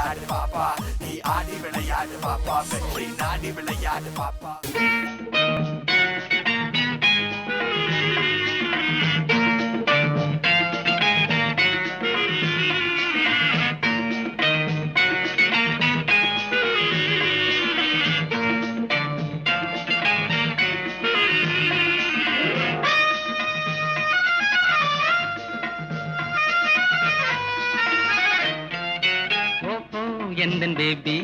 விளையாடு பாப்பா, நீ ஆடி விளையாடு பாப்பா, வெற்றி நாடி விளையாடு பாப்பா. எந்தன் பேபி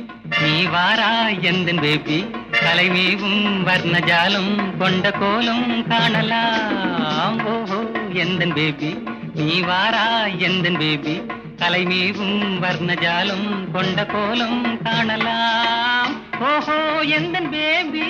நீ வாரா எந்தன் பேபி கலைமேவும் வர்ணஜாலம் கொண்ட கோலம் காணலாம். ஓஹோ எந்தன் பேபி நீ வாரா எந்தன் பேபி கலைமேவும் வர்ணஜாலம் கொண்ட கோலம் காணலாம். ஓஹோ எந்தன் பேபி.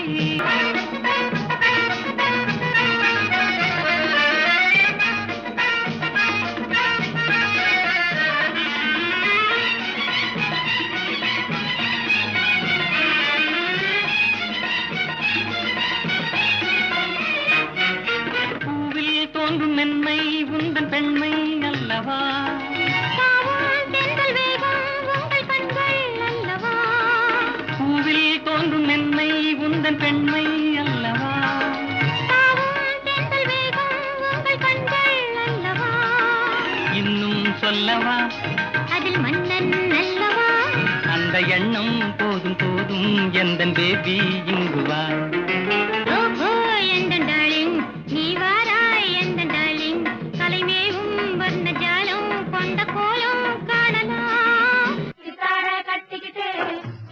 மென்மை உந்தன் பெண்மை அல்லவா, பூவில் தோன்றும் மென்மை உந்தன் பெண்மை அல்லவா, இன்னும் சொல்லவா அதில் மன்னன் அல்லவா, அந்த எண்ணம் போதும் போதும் எந்தன் பேபி இங்கு வா.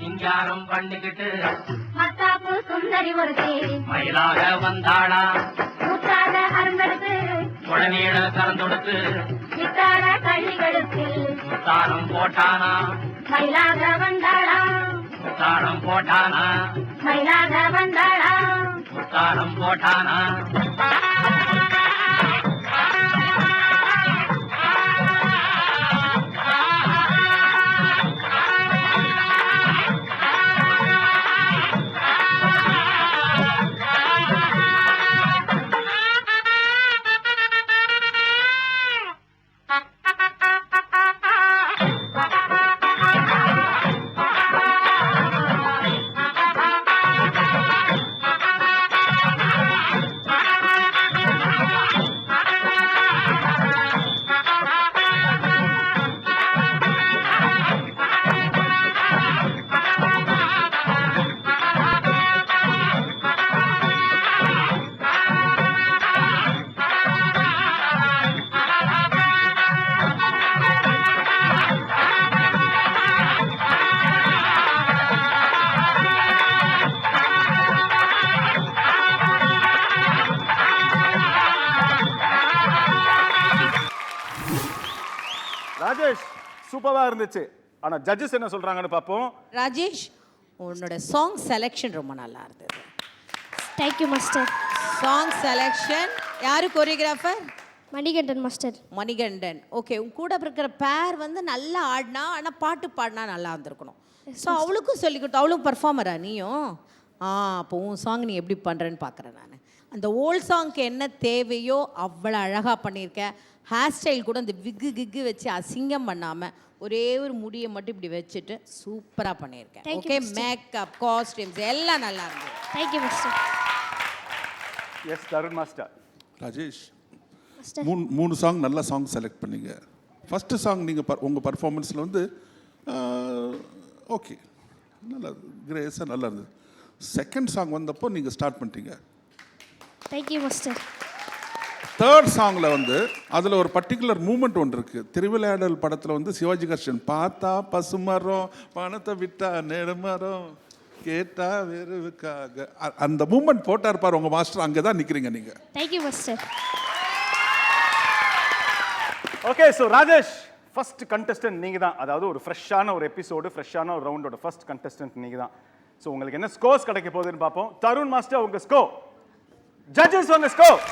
சிங்காரம் பண்ணிக்கிட்டு மத்தாப்பு சுந்தரி ஒருத்தி மயிலாக வந்தாளா, கூட்டாக அருந்தெடுத்து குழநீட கறந்தொடுத்து சித்தார கள்ளிகளுக்கு முத்தாரம் போட்டானா, மயிலாக வந்தாளா, முத்தாரம் போட்டானா, மயிலாக வந்தாளா, முத்தாரம் போட்டானா. ராஜேஷ் சூப்பரா இருந்துச்சு. ஆனா ஜட்ஜஸ் என்ன சொல்றாங்கன்னு பாப்போம். ராஜேஷ் உன்னோட சாங் செலெக்ஷன் ரொம்ப நல்லா இருந்தது. Thank you master. சாங் செலெக்ஷன் யாரு choreographer? Manikandan master. Manikandan. Okay, உன் கூட இருக்கிற பேர் வந்து நல்லா ஆடினா ஆனால் பாட்டு பாடினா நல்லா இருந்திருக்கணும். ஸோ அவளுக்கும் சொல்லி கொடுத்து அவளும் பர்ஃபார்மரா நீயும்? அப்போ உன் சாங் நீ எப்படி பண்ணுறேன்னு பார்க்குறேன் நான். அந்த ஓல்ட் சாங்க்கு என்ன தேவையோ அவ்வளோ அழகாக பண்ணியிருக்கேன். ஹேர் ஸ்டைல் கூட அந்த விக்கு வச்சு அசிங்கம் பண்ணாமல் ஒரே ஒரு முடியை மட்டும் இப்படி வச்சுட்டு சூப்பராக பண்ணியிருக்கேன். ஓகே, மேக்கப் காஸ்டியூம்ஸ் எல்லாம் நல்லா இருந்தது. Thank you master. Yes Tarun master. Rajesh மூணு சாங் நல்ல சாங் செலக்ட் பண்ணீங்க. ஃபஸ்ட்டு சாங் நீங்கள் உங்கள் பர்ஃபார்மன்ஸில் வந்து ஓகே நல்லா கிரேஸாக நல்லா இருந்தது. செகண்ட் சாங் வந்தப்போ நீங்கள் ஸ்டார்ட் பண்ணிட்டீங்க. Thank you master. தேர்ட் சாங்கில் வந்து அதில் ஒரு பர்டிகுலர் மூமெண்ட் ஒன்று இருக்குது. திருவிளையாடல் படத்தில் வந்து சிவாஜி கணேசன் பார்த்தா பசுமரம் பணத்தை விட்டா நெடுமரம் கேட்டா வெறுவுக்காக அந்த மூமெண்ட் போட்டா இருப்பார் உங்கள் மாஸ்டர். அங்கே தான் நிற்கிறீங்க நீங்கள். Thank you master. Okay, so Rajesh first contestant நீங்கள் தான். அதாவது ஒரு ஃப்ரெஷ்ஷான ஒரு எபிசோடு, ஃப்ரெஷ்ஷான ஒரு ரவுண்டோட ஃபர்ஸ்ட் கண்டஸ்டன்ட் நீங்கள் தான். ஸோ உங்களுக்கு என்ன ஸ்கோர்ஸ் கிடைக்க போகுதுன்னு பார்ப்போம். தருண் மாஸ்டர் உங்கள் ஸ்கோர், ஜட்ஜஸ் உங்கள் ஸ்கோர்.